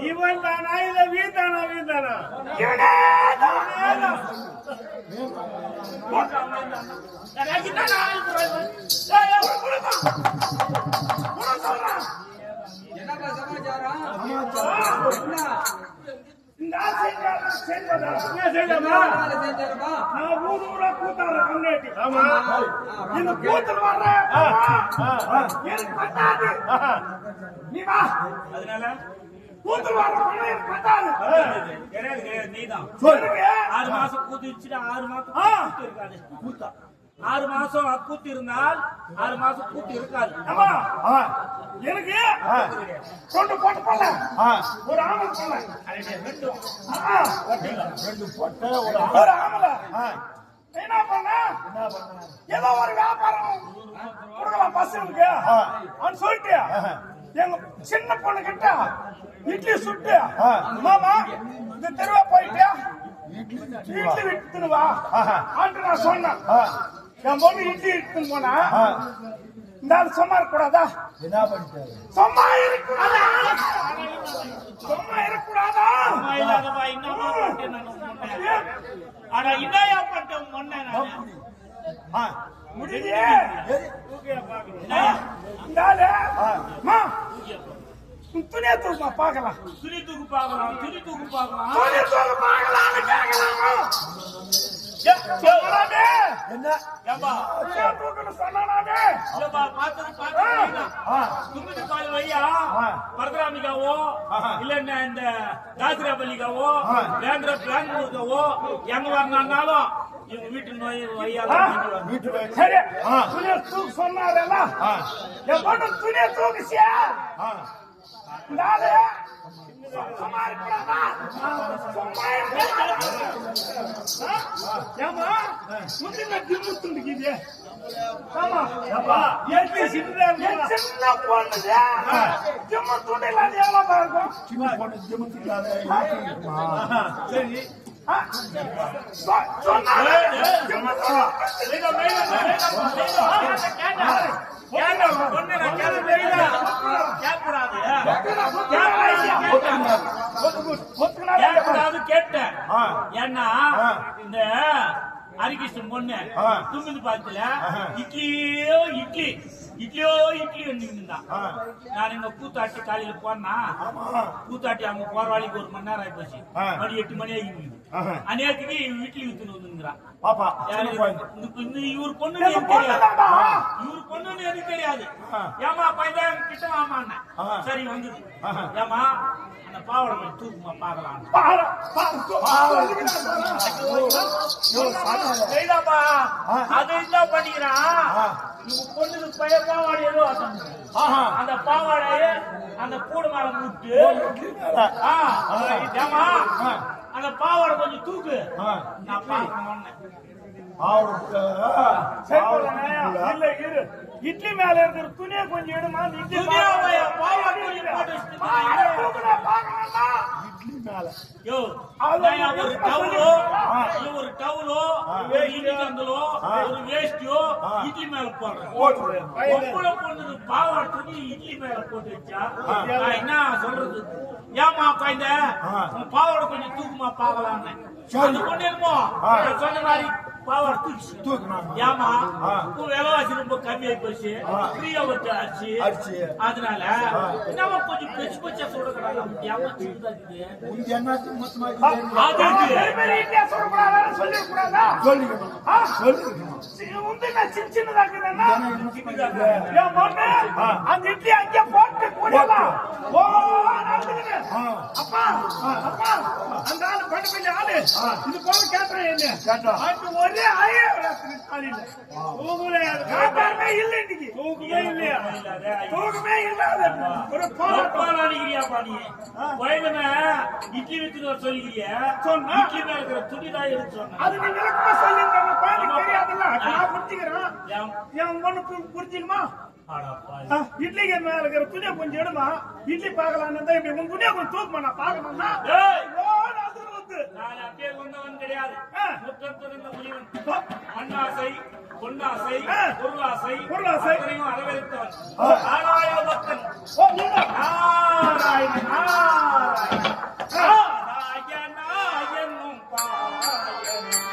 இவன் தானா இல்ல வீந்தானா வீந்தானா என்னப்பா சமாச்சாரம்? நீதான் 6 மாசம் கூத்து 6 மாசம் கூத்தா 6 மாசம் கூத்து இருந்தால் 6 மாசம் கூத்து இருக்காது. எனக்கு கொண்டு போட்டு போல ஒரு ஆமலை போல ரெண்டு போட்ட ஒரு ஆமலை என்ன பண்ண ஏதோ ஒரு வியாபாரம் கொடுக்கலாம் பசங்களுக்கு சொல்லிட்டு எங்க சின்ன பொண்ணு கிட்ட இட்லி சுட்டு மாமா இந்த தெருவா போயிட்டு இட்லி விட்டுன்னு வா ஆண்டு நான் சொன்னேன். என் பொண்ணு இட்லி எடுத்துன்னு போனா இந்த ஆள் சும்மா இருக்கக்கூடாதா? என்ன பண்ணிட்டாரு? சும்மா இருக்கக்கூடாதா? சும்மா இருக்கக்கூடாதா? ஆனா இன்னாயா பண்றேன் முன்ன முடியே துணியா தூக்கு பாக்கலாம் துணி தூக்கு பாக்கலாம் துணி தூக்கு பாக்கலாம் துணி தூக்கு பாக்கலாம் என்ன ஏம்பா தூக்குன்னு சொன்னானே ஏம்பா துணிக்கு பால் வையா பரதராமிக்காவோ இல்லன்னா இந்த தாசிராபள்ளிக்காவோ வேந்திர பிளான்காவோ எங்க வரனாலும் எங்க வீட்டு நோய் வையால வீட்டு சரி துணியை தூக்கு சொன்னாரல்ல என் பொண்ணு துணியை தூக்குச்சியா கேட்டேன் ஏன்னா இந்த ஹரிகிருஷ்ணன் பொண்ணு தும்மிது பாத்துல இட்லியோ இட்லி இட்லியோ இட்லி வந்துருந்தான். நான் எங்க கூத்தாட்டி காலையில போனா கூத்தாட்டி அவங்க போற வழிக்கு 1 மணி நேரம் ஆகி போச்சு. மணி 8 மணி ஆகி அநேகத்துக்கு இட்லி வித்துன்னு வந்துங்கிறான். இவரு பொண்ணு எனக்கு தெரியாது, இவரு பொண்ணுன்னு எனக்கு தெரியாது. ஏமா பையன் கிட்ட வாமாண்ண. சரி வந்தது. ஏமா அந்த பாவடை கொஞ்சம் தூக்குமா பாக்கலாம். அதை தான் பண்ணிக்கிறான். இவங்க பொண்ணுக்கு பையன் பாவாடை ஏதோ அந்த பாவாடைய அந்த கூடு மேல மூட்டு ஏமா அந்த பாவாடை கொஞ்சம் தூக்கு நான் பாக்கணும். இட்லி மேல இருக்கிற துணியை கொஞ்சம் எடுமா. இட்லி ஒரு டவுலோ ஒரு வேஷ்டியோ இட்லி மேல போடுறேன். பொண்ணு பாவாடை துணி இட்லி மேல போட்டு வச்சா நான் என்ன சொல்றது? ஏமா பாய்ந்த பாவாடை கொஞ்சம் தூக்குமா பாக்கலான்னு அது கொண்டு என்னமோ சொன்ன மாதிரி பாவாடை தூக்கணும். ஏமா விலைவாசி ரொம்ப கம்மியாயி போச்சு, ஃப்ரீயா விட்டு அடிச்சு. அதனால நம்ம கொஞ்சம் பெச்சு பெச்சா சொல்றாங்க. அந்த இட்லி அங்கே போட்டு கூடலாம். அப்பா அப்பா அந்த ஆளு படுப்பில்லை ஆளு இது போல கேட்கிறேன். என்ன ஒரே காலையில தூக்குமே இல்லை, இன்னைக்கு தூக்குமே இல்லையா? தூக்குமே இல்லாத ஒரு இட்லி வித்து சொல்லிக்கிறிய இட்லி மேல இருக்கிற துணி தான் எடுத்து சொன்ன. அது நீ விளக்கமா சொல்லிருக்க தெரியாதுல்ல. நான் புரிஞ்சுக்கிறேன். என் பொண்ணு புரிஞ்சுக்குமா? இட்லிக்கு மேல இருக்கிற துணியை கொஞ்சம் எடுமா. இட்லி பாக்கலான்னு தான் இப்படி உங்க துணியை கொஞ்சம் தூக்குமா. நான் பாக்கணும்னா நான் அப்படியே வந்தவன் கிடையாது. முற்றத்திருந்த முனிவன். மண்ணாசை பொன்னாசை பொருளாசை அத்தனையும் அளவெடுத்தவன் நாராயண பக்தன். நாராயண நாராயணனும் பாயனும்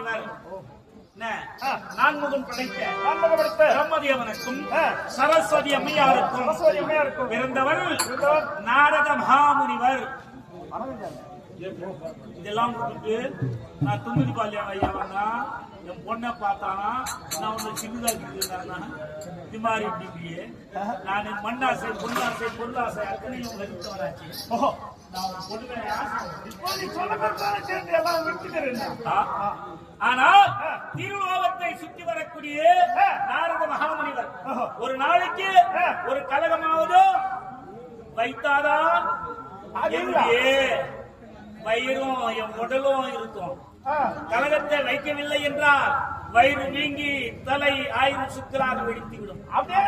மகாமுனிவர் என்ன, நான்முகன் படைத்த நான்முகப்படுத்த பிரம்மதேவனுக்கும் சரஸ்வதி அம்மையாருக்கும் சரஸ்வதி அம்மையாருக்கும் பிறந்தவர் நாரத மகாமுனிவர். இதெல்லாம் விட்டுட்டு நான் தும்மிடி பால்யம் ஐயா வந்தா என் பொண்ணை பார்த்தானா நான் ஒண்ணு சின்னதாக்கிட்டு இருந்தானா இது மாதிரி இப்படியே நான் மண்ணாசை பொன்னாசை பொருளாசை அத்தனையும் வருத்தவனாச்சு. நான் பொண்ணு இப்போ நீ சொன்ன கருத்தான சேர்ந்து எல்லாம் விட்டுக்கிறேன். ஆனால் திருலோகத்தை சுற்றி வரக்கூடிய நாரத மகாமுனிவர் ஒரு நாளைக்கு ஒரு கலகமாவது வைத்தாதான் என்னுடைய வயிறும் என் உடலும் இருக்கும். கலகத்தை வைக்கவில்லை என்றால் வயிறு நீங்கி தலை ஆயுள் சுக்கராக வெடித்துவிடும். அப்படியே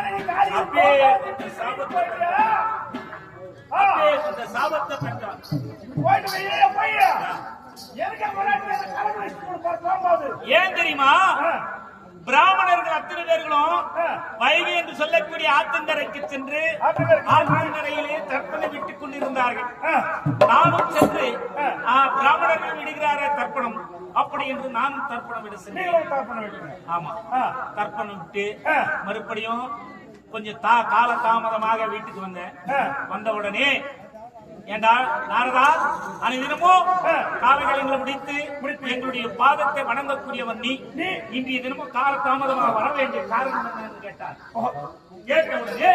இந்த சாபத்தை பெற்றான். ஏன் தெரியுமா? பிராமணர்கள் அத்தனை பேர்களும் வைகை என்று சொல்லக்கூடிய ஆத்தங்கரைக்கு சென்று ஆற்றங்கரையிலே தர்ப்பணம் விட்டுக் கொண்டிருந்தார்கள். நானும் சென்று பிராமணர்கள் விடுகிறாரே தர்ப்பணம், அப்படி என்று நானும் தர்ப்பணம் விட சென்றேன். ஆமா, தர்ப்பணம் விட்டு மறுபடியும் கொஞ்சம் கால தாமதமாக வீட்டுக்கு வந்தேன். வந்தவுடனே ஏண்டா நாரதா, அனைதினமும் காலங்களை முடித்து எங்களுடைய பாதத்தை வணங்கக்கூடியவன் நீ இன்றைய தினமும் கால தாமதமாக வர வேண்டிய காரணம் என்னன்னு கேட்டார். கேட்டவுடனே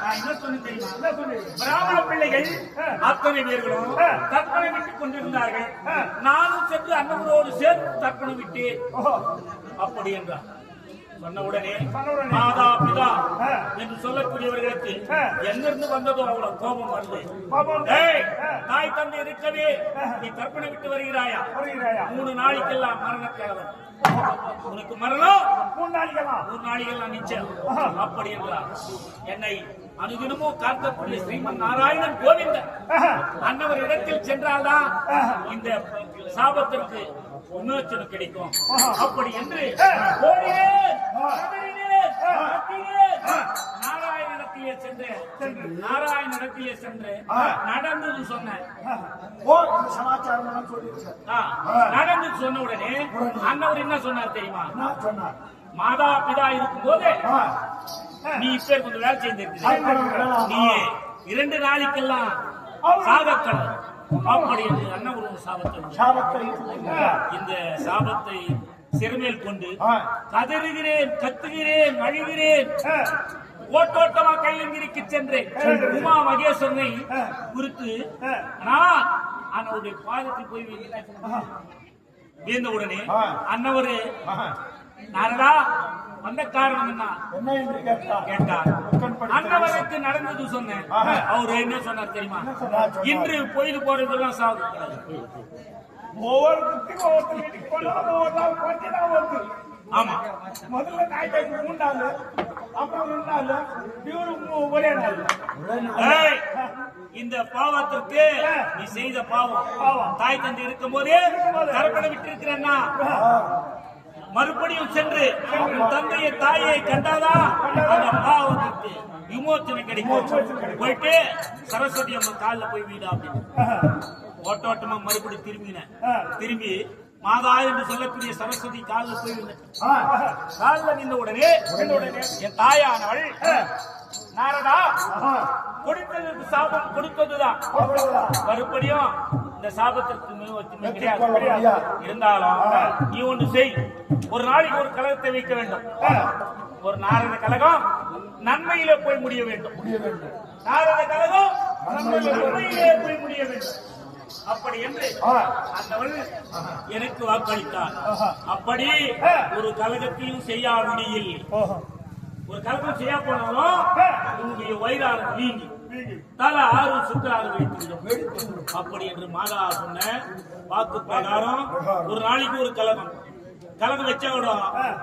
நான் என்ன சொன்னேன் தெரியுமா? பிராமண பிள்ளைகள் அத்தனை பேர்களும் தர்ப்பணம் விட்டுக் கொண்டிருந்தார்கள். நானும் சென்று அண்ணனோடு சேர்ந்து தர்ப்பணம் விட்டு அப்படி என்றார். சொன்ன உடனே மாதா பிதா என்று சொல்லக்கூடியவர்களுக்கு எங்கிருந்து வந்ததோ அவ்வளவு கோபம் வருது. தாய் தந்தை இருக்கவே நீ தர்ப்பணம் விட்டு வருகிறாயா? 3 நாளைக்கெல்லாம் மரணத்தேவன் உனக்கு மரணம் 3 நாளைக்கெல்லாம் நிச்சயம் அப்படி என்றார். என்னை அனுதினமும் காக்கக்கூடிய ஸ்ரீமன் நாராயணன் கோவிந்தன் அன்னவர் இடத்தில் சென்றால்தான் இந்த சாபத்திற்கு விமோசனம் கிடைக்கும். அப்படி என்று நாராயணத்திலே சென்று நடந்தது சொன்னேன். நடந்து சொன்ன உடனே அண்ணவர் என்ன சொன்னார் தெரியுமா? மாதா பிதா இருக்கும் போது நீ இப்ப கொஞ்சம் வேலை செய்திருக்க, நீ 2 நாளைக்கெல்லாம் சாகக்கல் அப்படி என்று அண்ணன் சாபத்தை இந்த சாபத்தை சிறுமேல் கொண்டு கதறுகிறேன், கத்துகிறேன், அழுகிறேன். ஓட்டோட்டமா கைலங்கிரிக்கு சென்றேன். உமா மகேஸ்வரனை குறித்து அண்ணனுடைய பாதத்தில் போய் வீழ்ந்த உடனே அண்ணவரு நாரதா வந்த காரணம் என்ன என்று கேட்டார். அண்ணவருக்கு நடந்தது சொன்னேன். அவரு என்ன சொன்னார் தெரியுமா? இன்று பொழுது போறதெல்லாம் சாகு. ஒவ்வொரு வீட்டுக்கு ஒவ்வொரு நாள் கொஞ்சம் வருது. ஆமா, முதல்ல ஞாயிற்று 3 நாள், அப்புறம் 2 நாள், ஒரே நாள். இந்த பாவத்திற்கு நீ செய்த பாவம். தாய் தந்தை இருக்கும் போதே தரப்பட விட்டு இருக்கிறன்னா மறுபடியும் சென்று தந்தையை தாயை கண்டாதா அந்த பாவத்திற்கு விமோசனை கிடைக்கும். போயிட்டு சரஸ்வதி அம்மா காலில் போய் வீடா அப்படின்னு ஓட்டோட்டமா மறுபடியும் திரும்பி மாதா என்று சொல்லக்கூடிய சரஸ்வதி காலில் போய் காலில் நின்ற உடனே என் தாயானவள் நாரதா கொடுத்ததுக்கு சாபம் கொடுத்ததுதான், மறுபடியும் இந்த சாபத்திற்கு கிடையாது. இருந்தாலும் நீ ஒன்று செய், ஒரு நாளைக்கு ஒரு கலகத்தை வைக்க வேண்டும். ஒரு நாரத கலகம் நன்மையிலே போய் முடிய வேண்டும். நாரத கலகம் நன்மையிலே போய் முடிய வேண்டும். அப்படி என்று அந்தவள் எனக்கு வாக்களித்தார். அப்படி ஒரு கலகத்தையும் செய்யாவிடியில், ஒரு கலகம் செய்ய போனாலும் உன்னுடைய வயிறானது நீங்கி தலை 6 சுக்கராக வைத்துவிடும். அப்படி என்று மாதா சொன்ன வாக்கு பிரகாரம் ஒரு நாளைக்கு ஒரு கலகம் வச்சா விட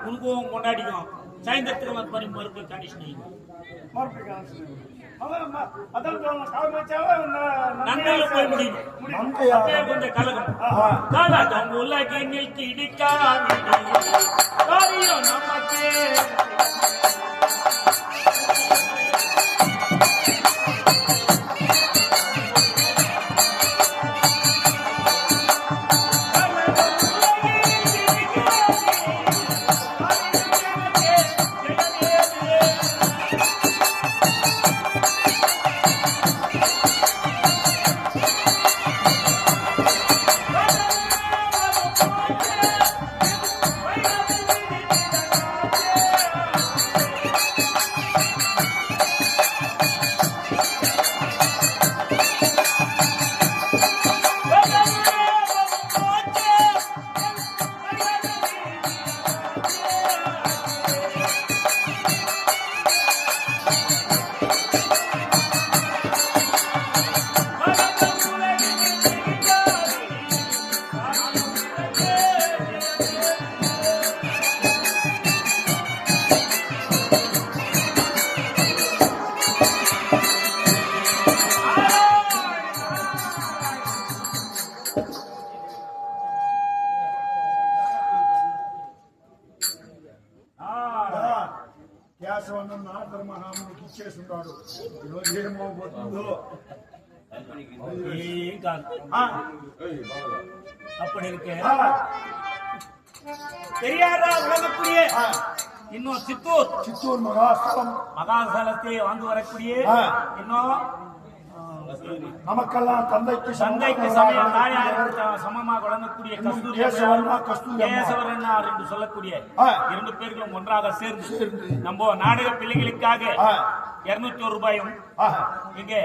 உனக்கும் கொண்டாடிக்கும். சாயந்தரத்துக்கு பண்ணி மறுபடியும் கண்டிஷன் நன்மையில போய் முடியும். கொஞ்சம் கலகம் காலாட்டம் உலகை நிற்கி இடிக்காவிடி காரியம் நமக்கே. కేశవన్న నాగర మహామునికి ఇచ్చేస్తున్నాడు ఈరోజు ఏమో పోతుందో ஏன் காது அப்படி இருக்கு பெரியாரா விளங்கக்கூடிய இன்னும் చిత్తూరు మహాస్థలం மகாசலத்தை வாழ்ந்து வரக்கூடிய இன்னும் நமக்கெல்லாம் தந்தைக்கு சமயம் தாயாருக்கு சமமாக வழங்கக்கூடிய கேசவரன்னார் என்று சொல்லக்கூடிய 2 பேர்களும் ஒன்றாக சேர்ந்து நம்ம நாடக பிள்ளைகளுக்காக 201 ரூபாயும் இங்கே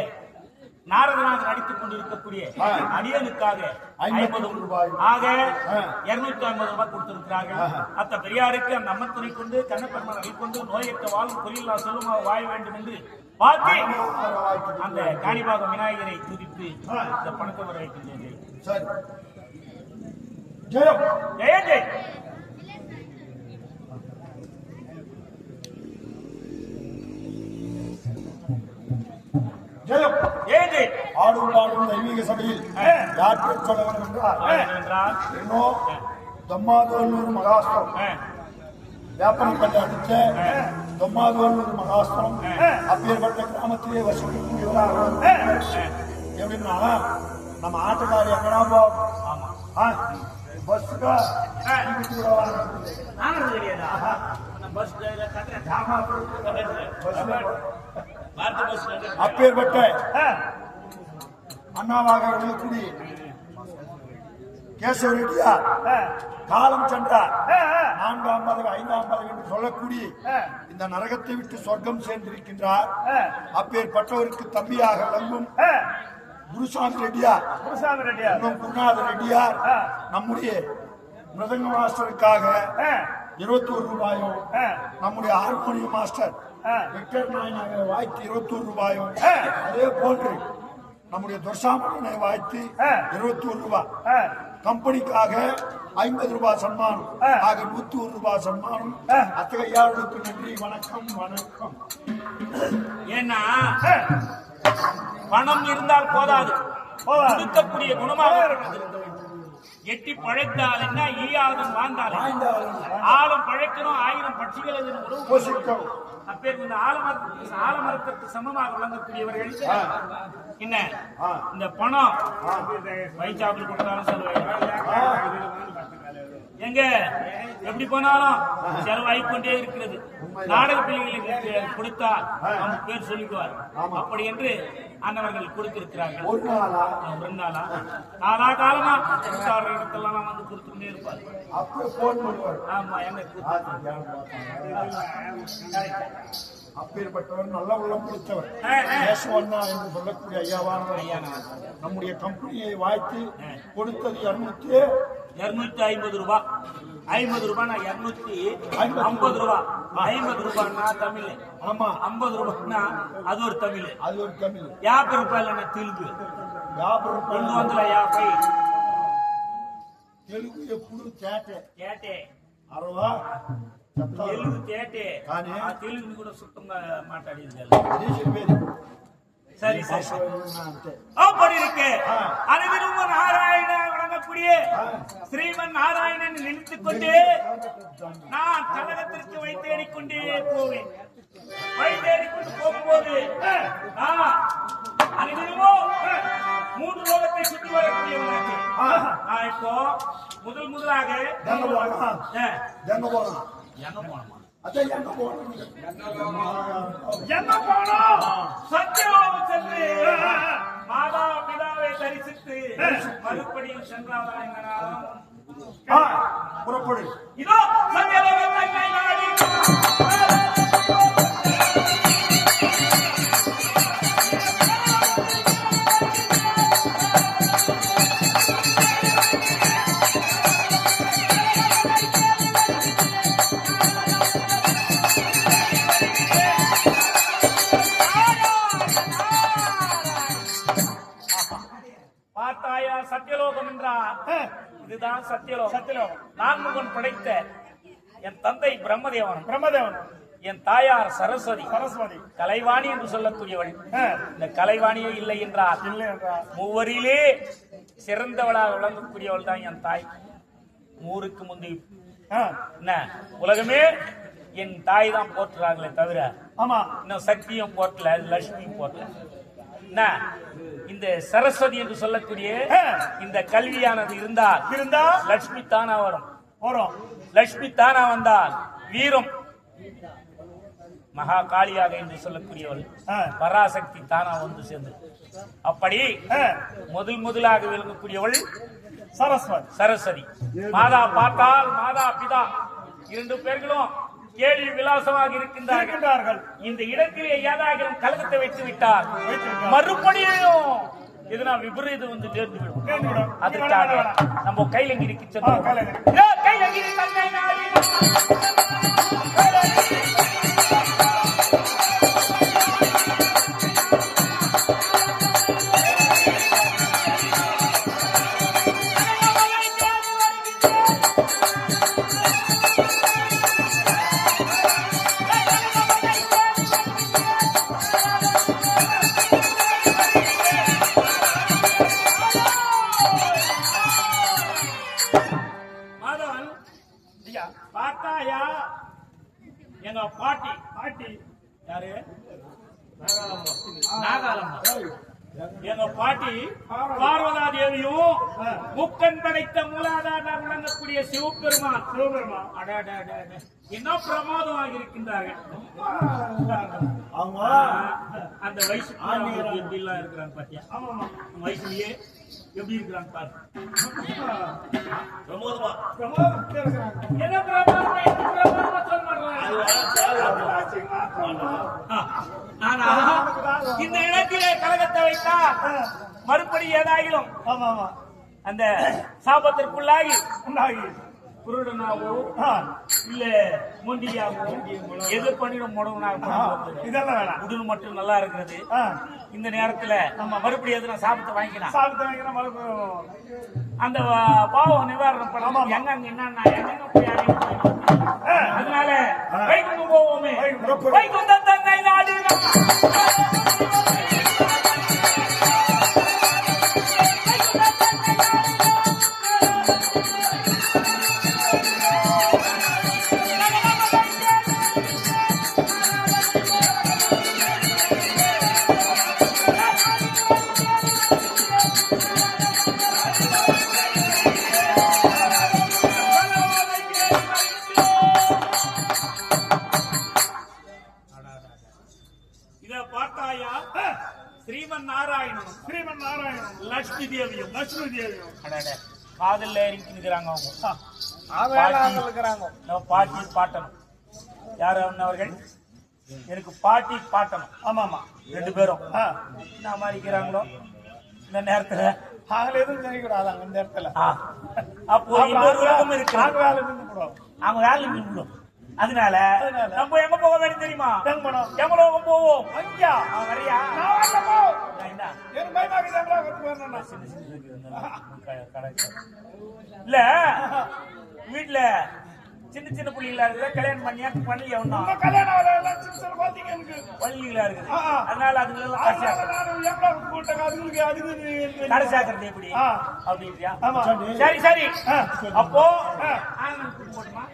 நாரதனாக நடித்துக் கொண்டிருக்கக்கூடிய அடியனுக்காக 50 ரூபாய் ஆக 250 ரூபாய் கொடுத்திருக்கிறார்கள். அத்த பெரியாருக்கு அந்த அம்மன் துணை கொண்டு கண்ணப்பெருமான் அடி கொண்டு நோயற்ற வாழும் பொறியில்லா சொல்லுமா வாழ வேண்டும் என்று பார்த்து அந்த காணிபாகம் விநாயகரை துதித்து இந்த பணத்தை வர வைக்கின்றேன். சரி ஜெயம் ஜெய ஜெய் ஜெயம் ஏது ஆடும் பாடும் தெய்வீக சபையில் யார் பேர் சொல்ல வேண்டும் என்றால் இன்னும் தொம்மாதூர் மகாஸ்திரம் வியாபாரம் அடுத்த தொம்மாதூர் மகாஸ்திரம் அப்பேற்பட்ட கிராமத்திலே வசிக்கக்கூடியவராக எப்படின்னா நம்ம ஆட்டக்காரி எங்கடா போகும் பஸ்ஸுக்கா அப்பேற்பட்ட அண்ணாவாக விளங்கக்கூடிய கேசவ ரெட்டியார் காலம் சென்றார் 4ஆம் பதவி 5ஆம் பதவி என்று சொல்லக்கூடிய இந்த நரகத்தை விட்டு சொர்க்கம் சேர்ந்திருக்கின்றார். அப்பேற்பட்டவருக்கு தம்பியாக விளங்கும் குருசாமி ரெட்டியார் இன்னும் குருநாத ரெட்டியார் நம்முடைய மிருதங்க மாஸ்டருக்காக 21 ரூபாயும் நம்முடைய ஹார்மோனியம் மாஸ்டர் விக்டர் நாயனாக வாய்த்து 21 ரூபாயும் அதே போன்று நம்முடைய துர்சாமனை வாய்த்து 21 ரூபாய் கம்பெனிக்காக 50 ரூபாய் சன்மானம் ஆக 101 ரூபாய் சன்மானம். அத்தகையாருக்கு நன்றி வணக்கம் வணக்கம். ஏன்னா பணம் இருந்தால் போதாது கொடுக்கக்கூடிய குணமாக எட்டி பழைத்தால் என்ன ஈயாளன் வாழ்ந்தால் ஆழம் பழைக்கணும் 1000 பட்சிகள் அப்பேர் இந்த ஆலமரத்திற்கு சமமாக வழங்கக்கூடியவர்கள் என்ன இந்த பணம் வைச்சாப்பில் கொடுத்தாலும் செலவாயிடும் எங்க எப்படி போனாலும் செலவாகி கொண்டே இருக்கிறது. நாடக பிள்ளைகளுக்கு கொடுத்தால் நம்ம பேர் சொல்லிக்குவார் அப்படி என்று அண்ணவர்கள் கொடுத்திருக்கிறார்கள். ஒரு நாளா காலமா இடத்தெல்லாம் நான் வந்து கொடுத்துட்டே இருப்பார். ஆமா என்ன அப்பேற்பட்டவர் நல்ல உள்ளம் கொடுத்தவர் கேசவண்ணா என்று சொல்லக்கூடிய ஐயாவானவர் நம்முடைய கம்பெனியை வாய்த்து கொடுத்தது 250 ரூபாய் 50 ரூபாய் 250 ரூபாய் 50 ரூபாய்னா தமிழ். ஆமா 50 ரூபாய்னா அது ஒரு தமிழ் 50 రూపాయలు తెలుగు 250 తెలుగు ఎప్పుడు తేటే అరవా తెలుగు తేటే కానీ ఆ తెలుగుని కూడా సుత్తంగా మాట్లాడేది అదే చెప్పేది. சரி அப்படி இருக்கு அனைவரும் நாராயண வழங்கக்கூடிய ஸ்ரீமன் நாராயணன் நினைத்துக் கொண்டே நான் கழகத்திற்கு வைத்தேடிக்கொண்டே போவேன். வைத்தேடிக்கொண்டு போகும்போது அனைவருமோ 3 லோகத்தை சுற்றி வரக்கூடியவர்களுக்கு நான் இப்போ முதலாக சத்தியலோகம் சென்று மாதா பிதாவை தரிசித்து மறுபடியும் சென்றால் புறப்படு. இதோ சத்தியலோகத்தை நாடி பார்த்தாயா சத்தியலோகம் என்றார். இதுதான் சத்தியலோகம். நான்முகன் படைத்த என் தந்தை பிரம்மதேவன் என் தாயார் சரஸ்வதி கலைவாணி என்று சொல்லக்கூடியவள். இந்த கலைவாணியே இல்லை என்றால் மூவரிலே சிறந்தவளாக விளங்கக்கூடியவள் தான் என் தாய். 100க்கு முந்தி என்ன உலகமே என் தாய் தான் போற்றுறாங்களே தவிர ஆமா இன்னும் சக்தியும் போட்டல லட்சுமியும் போட்டல. என்ன இந்த சரஸ்வதி என்று சொல்லக்கூடிய இந்த கல்வியானது இருந்தா லட்சுமி தானா வரும். லட்சுமி தானா வந்தால் வீரம் மகா காளியாக என்று சொல்லக்கூடியவள் பராசக்தி தானா வந்து சேர்ந்து அப்படி முதலாக விளங்கக்கூடியவள் சரஸ்வதி. மாதா பார்த்தால் மாதா பிதா இரண்டு பேர்களும் கேள்வி விலாசமாக இருக்கின்றார்கள். இந்த இடத்திலே ஏதாகிலும் கலகத்தை வைத்து விட்டால் மறுபடியும் எதுனா விபரீதம் வந்து நேர்ந்துவிடும். அதுக்காக நம்ம கைலங்கிரிக்கு சென்றோம். கைலங்கிரி தந்தை நாடி எங்க பாட்டி யாரு நாகாலம்மா. எங்க பாட்டி பார்வதா தேவியும் முக்கன் படைத்த மூலாதார விளங்கக்கூடிய சிவபெருமான் என்ன பிரமாதமாக இருக்கின்றார்கள். அந்த வயசு எப்படி எல்லாம் இருக்கிறாங்க பாத்தியா? வயசுலயே எப்படி இருக்கிறாங்க பாரு. என்ன பிரமாதமா சொல்ல ஆனா இந்த இடத்திலே கலகத்தை வைத்தா மறுபடி ஏதாயிலும் அந்த சாபத்திற்குள்ளாகி குருடனாவோ இல்ல மொண்டியாவோ எது பண்ணிடும் உடல் மட்டும் நல்லா இருக்கிறது. இந்த நேரத்துல நம்ம மறுபடியும் எதுனா சாபத்தை வாங்கிக்கலாம். அந்த பாவம் நிவாரணம் பண்ணலாம். எங்க என்னன்னா எங்க போய் அதனால வைகுண்டம் போவோமே. வைகுண்டம் தன்னை நாடு லட்சுமி தேவியும் காதல்ல இருக்கிறாங்க. அவங்க பாட்டி பாட்டணும் யாரு அவர்கள் எனக்கு பாட்டி பாட்டணும். ஆமாமா ரெண்டு பேரும் என்ன மாதிரி இருக்கிறாங்களோ இந்த நேரத்துல எதுவும் நினைக்கிறாங்க. இந்த இடத்துல அப்போ இன்னொரு உலகம் இருக்கு. அவங்க வேலை நின்று அதனால நம்ம எங்க போக வேண்டும் தெரியுமா? எவ்வளவு போவோம். இல்ல வீட்டுல சின்ன சின்ன புள்ளிகளா இருக்குது. கல்யாணம் பண்ணியா பண்ணலையா? பள்ளிகளா இருக்குது. அதனால அதுங்களெல்லாம் கடை சேர்க்கறது எப்படி அப்படின்றியா? சரி சரி. அப்போ போட்டுமா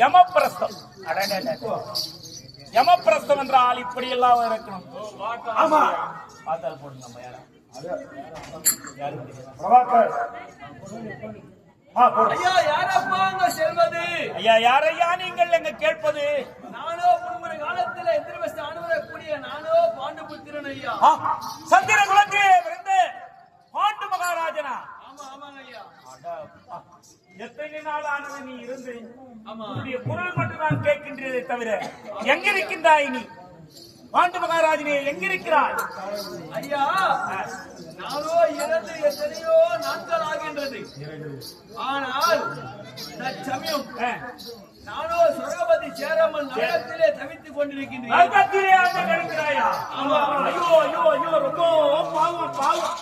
யமப்பிரஸ்தம். யமப்பிரஸ்தம் என்றால் இப்படி எல்லாம் இருக்கணும். ஆமா பார்த்தால் போடுங்க. ஐயா யாரையா நீங்கள் எங்க கேட்பது? நானோ முன்முறை காலத்தில் எதிர்வச அனுவரக்கூடிய நானோ பாண்டுபுத்திரன் ஐயா. சந்திர குலத்திலே பிறந்து பாண்டு மகாராஜனா? ஆமா ஆமாங்க ஐயா. எத்தனை நாள் ஆனது நீ இருந்து ஆமா. உன்னுடைய குரல் மட்டும் நான் கேட்கின்றதை தவிர எங்க இருக்கின்றாய் நீ? பாண்டு மகாராஜனே எங்க இருக்கிறாய்? ஐயா, நானோ இறந்து எத்தனையோ நாட்கள் ஆகின்றது. ஆனால் தற்சமயம் நானோ சுரகபதி சேரம்மன் நகரத்திலே தவித்துக் கொண்டிருக்கின்றேன். நரகத்திலே அந்த கிடக்கிறாயா? ஆமா. ஐயோ ஐயோ ஐயோ, ரொம்ப பாவம் பாவம்.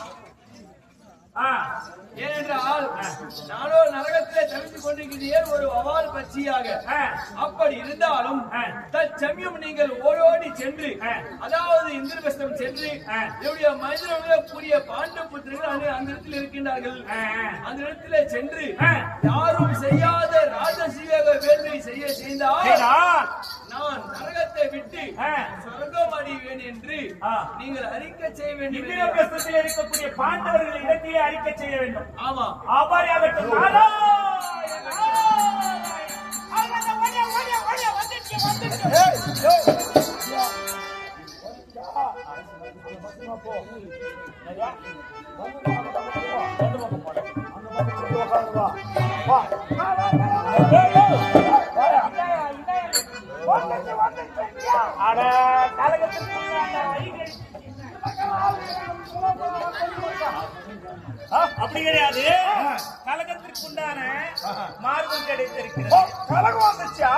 ஏனென்றால் நானோ நரகத்திலே தவித்துக் கொண்டிருக்கிறீர்கள் ஒரு வவால் பட்சியாக. அப்படி இருந்தாலும் தற்சமயம் நீங்கள் ஓடோடி சென்று, அதாவது இந்திரபஸ்தம் சென்று என்னுடைய மனிதர்களுடைய கூடிய பாண்டு புத்திரர்கள் அந்த இடத்தில் இருக்கின்றார்கள். அந்த இடத்திலே சென்று யாரும் செய்யாத ராஜசீக வேள்வி செய்தால் நான் நரகத்தை விட்டு சொர்க்கம் அடைவேன் என்று நீங்கள் அறிக்கை செய்ய வேண்டும். இந்திரபிரஸ்தத்தில் இருக்கக்கூடிய பாண்டவர்கள் இடத்திலே அறிக்கை செய்ய வேண்டும். ஆமா. ஆபாரியாகட்டும். அப்படி கிடையாது. கலகத்திற்குண்டான மார்க்கம் கிடைத்திருக்கிறது. கலகம் வந்துச்சா?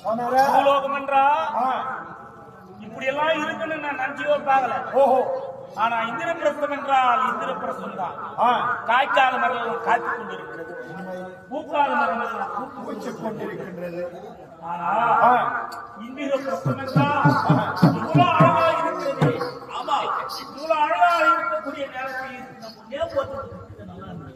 சொன்னாரா? பூலோகம் என்றா ஆ. இப்படி எல்லாம் இருக்குன்னு நான் நினைச்சோ பார்க்கல. ஓஹோ. ஆனா இந்திரபிரஸ்தம் என்றால் இந்திரபிரஸ்தம் தான். ஆ. காய்க்காத மரங்கள் காத்துக் கொண்டிருக்கிறது, பூக்காத மரங்கள் பூச்சிக் கொண்டிருக்கின்றது. ஆனா ஆ. இந்திரபிரஸ்தம் என்றால் இவ்வளவு அழகா இருக்கிறது. ஆமா, இவ்வளவு அழகா இருக்கக்கூடிய நேரத்தில் நம்ம ஏன் போட்டு நல்லா இருக்கு.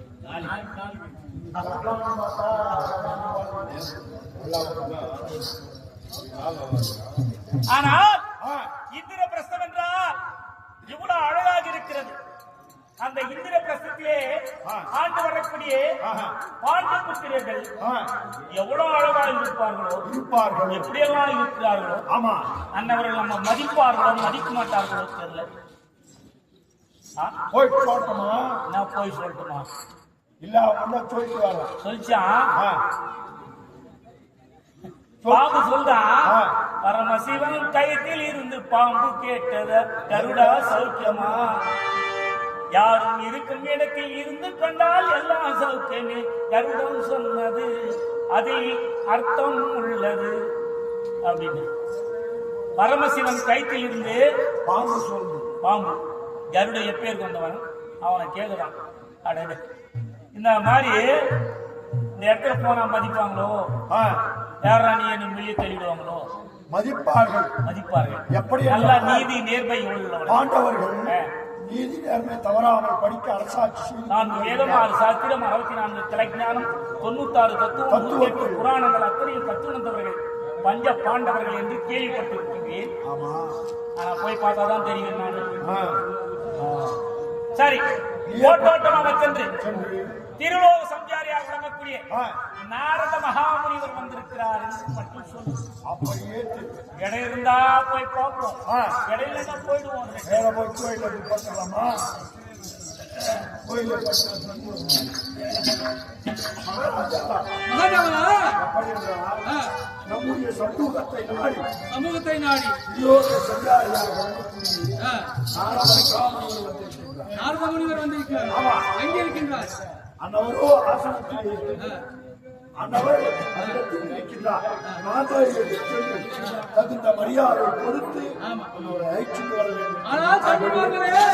ஆனால் இந்திரபிரஸ்தம் என்றால் இவ்வளவு அழகாக இருக்கிறது. அந்த இந்திரபிரஸ்தத்திலே ஆண்டு வரக்கூடிய பாண்ட புத்திரர்கள் எவ்வளவு அழகாக இருப்பார்களோ, எப்படியெல்லாம் இருக்கிறார்களோ, ஆமா, அன்னவர்கள் நம்ம மதிப்பார்களோ மதிக்க மாட்டார்களோ தெரியல. போய் சொல்லட்டுமா? நான் போய் சொல்லட்டுமா? இல்ல அவங்க சொல்லிட்டு வரலாம். சொல்லிச்சா? ஆ. பாம்பு சொல்றா, பரமசிவன் கயத்தில் இருந்து பாம்பு கேட்டத கருடா சௌக்கியமா, யாரும் இருக்கும் இடத்தில் இருந்து கொண்டால் எல்லாம் சௌக்கியமே, கருடம் சொன்னது அதில் அர்த்தம் உள்ளது அப்படின்னு. பரமசிவன் கயத்தில் இருந்து பாம்பு சொல்லு. பாம்பு கருட எப்பேர் கொண்டவன் அவனை கேட்கிறான். அடே, இந்த மாதிரி இந்த இடத்துல போனா மதிப்பாங்களோ, யாரா நீ என்ன வெளியே தள்ளிடுவாங்களோ? மதிப்பார்கள், மதிப்பார்கள். எப்படி? நல்ல நீதி நேர்மை உள்ளவர்கள் பாண்டவர்கள் நீதி நேர்மை தவறாமல் படிக்க அரசாட்சி. நான் வேதம் 6 சாஸ்திரம் 64 கலைஞானம் 96 தத்துவம் 108 புராணங்கள் அத்தனையும் கற்றுணர்ந்தவர்கள் பஞ்ச பாண்டவர்கள் என்று கேள்விப்பட்டிருக்கிறேன். ஆனா போய் பார்த்தாதான் தெரியும். நான் சரி, ஓட்டோட்டமாக சென்று திருலோக சஞ்சாரியாக விளங்கக்கூடிய நாரத மகாமுனிவர் வந்திருக்கிறார் என்று மட்டும் சொல்லு. அப்படியே இடம் இருந்தா போய் பார்ப்போம், இடையில தான் போயிடுவோம். வேற போய் கோயில பார்த்தலாமா? கோயில நம்முடைய சமூகத்தை நாடி நாரத முனிவர் வந்திருக்கிறார். எங்கே இருக்கின்றார்? அன்னவரோ ஆசனத்தில் அன்னவர் இருக்கின்றார். தகுந்த மரியாதை கொடுத்து அழைச்சிட்டு வர வேண்டும். ஆனால் தமிழ்வார்களே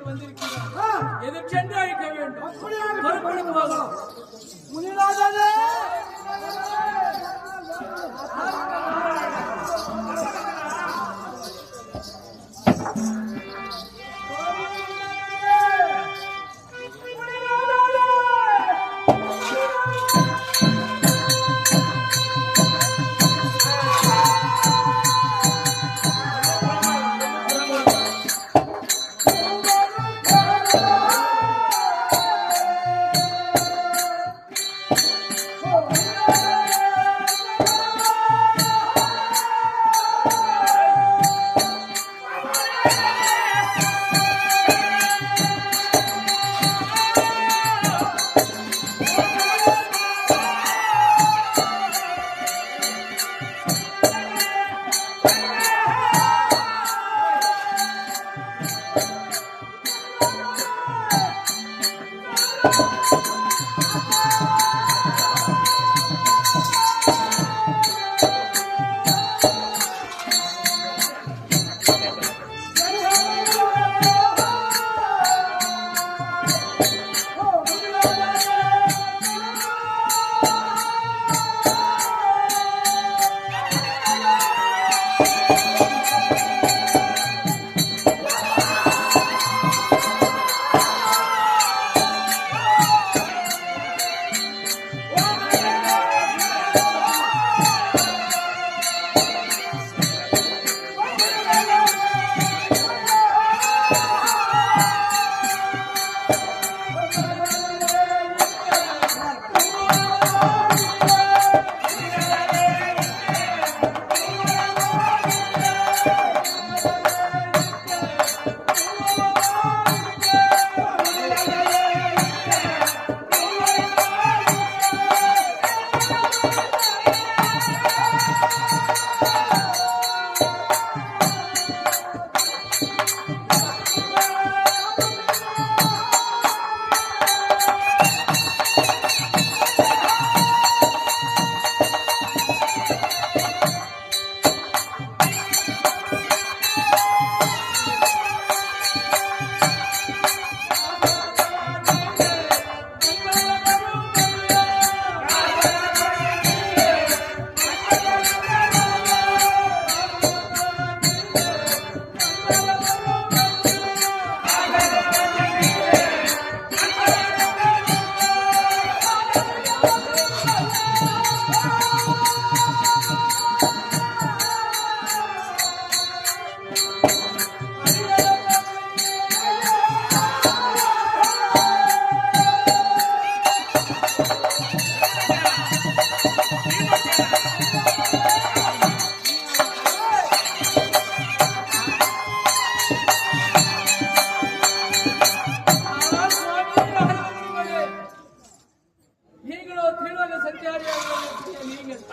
ஒருவர் வந்திருக்கிறார். எதற்கென்று அழைக்க வேண்டும்? புறப்படும் போகலாம். முனிநாதனே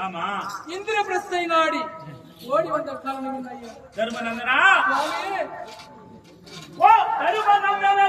ஆமா இந்திரபிரஸ்தை நாடி ஓடி வந்த காரணம் என்ன ஐயா? தர்மநந்தனா சுவாமி, ஓ தர்மநந்தனா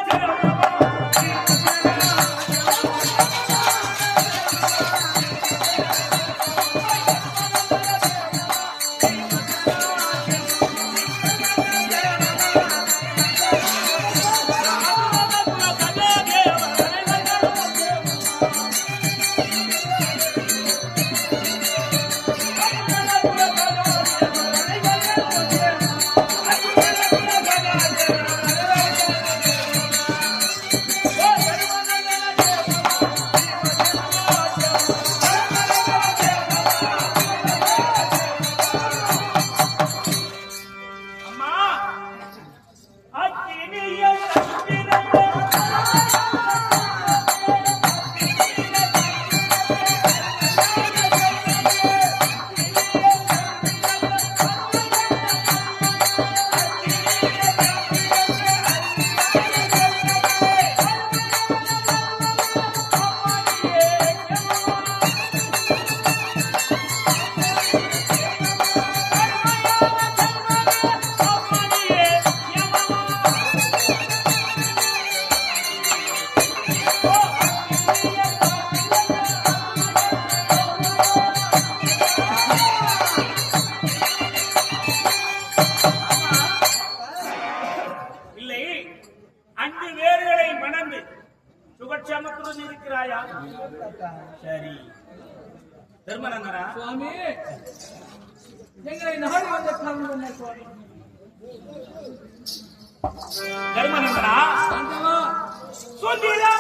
க்ஷமத்துடன் இருக்கிறாயா? சரி தர்மநந்தனா, சுவாமி எங்களை நாடி வந்த காரணம் என்ன சுவாமி? தர்மநந்தனா ஆண்டவா, சொல்லிடா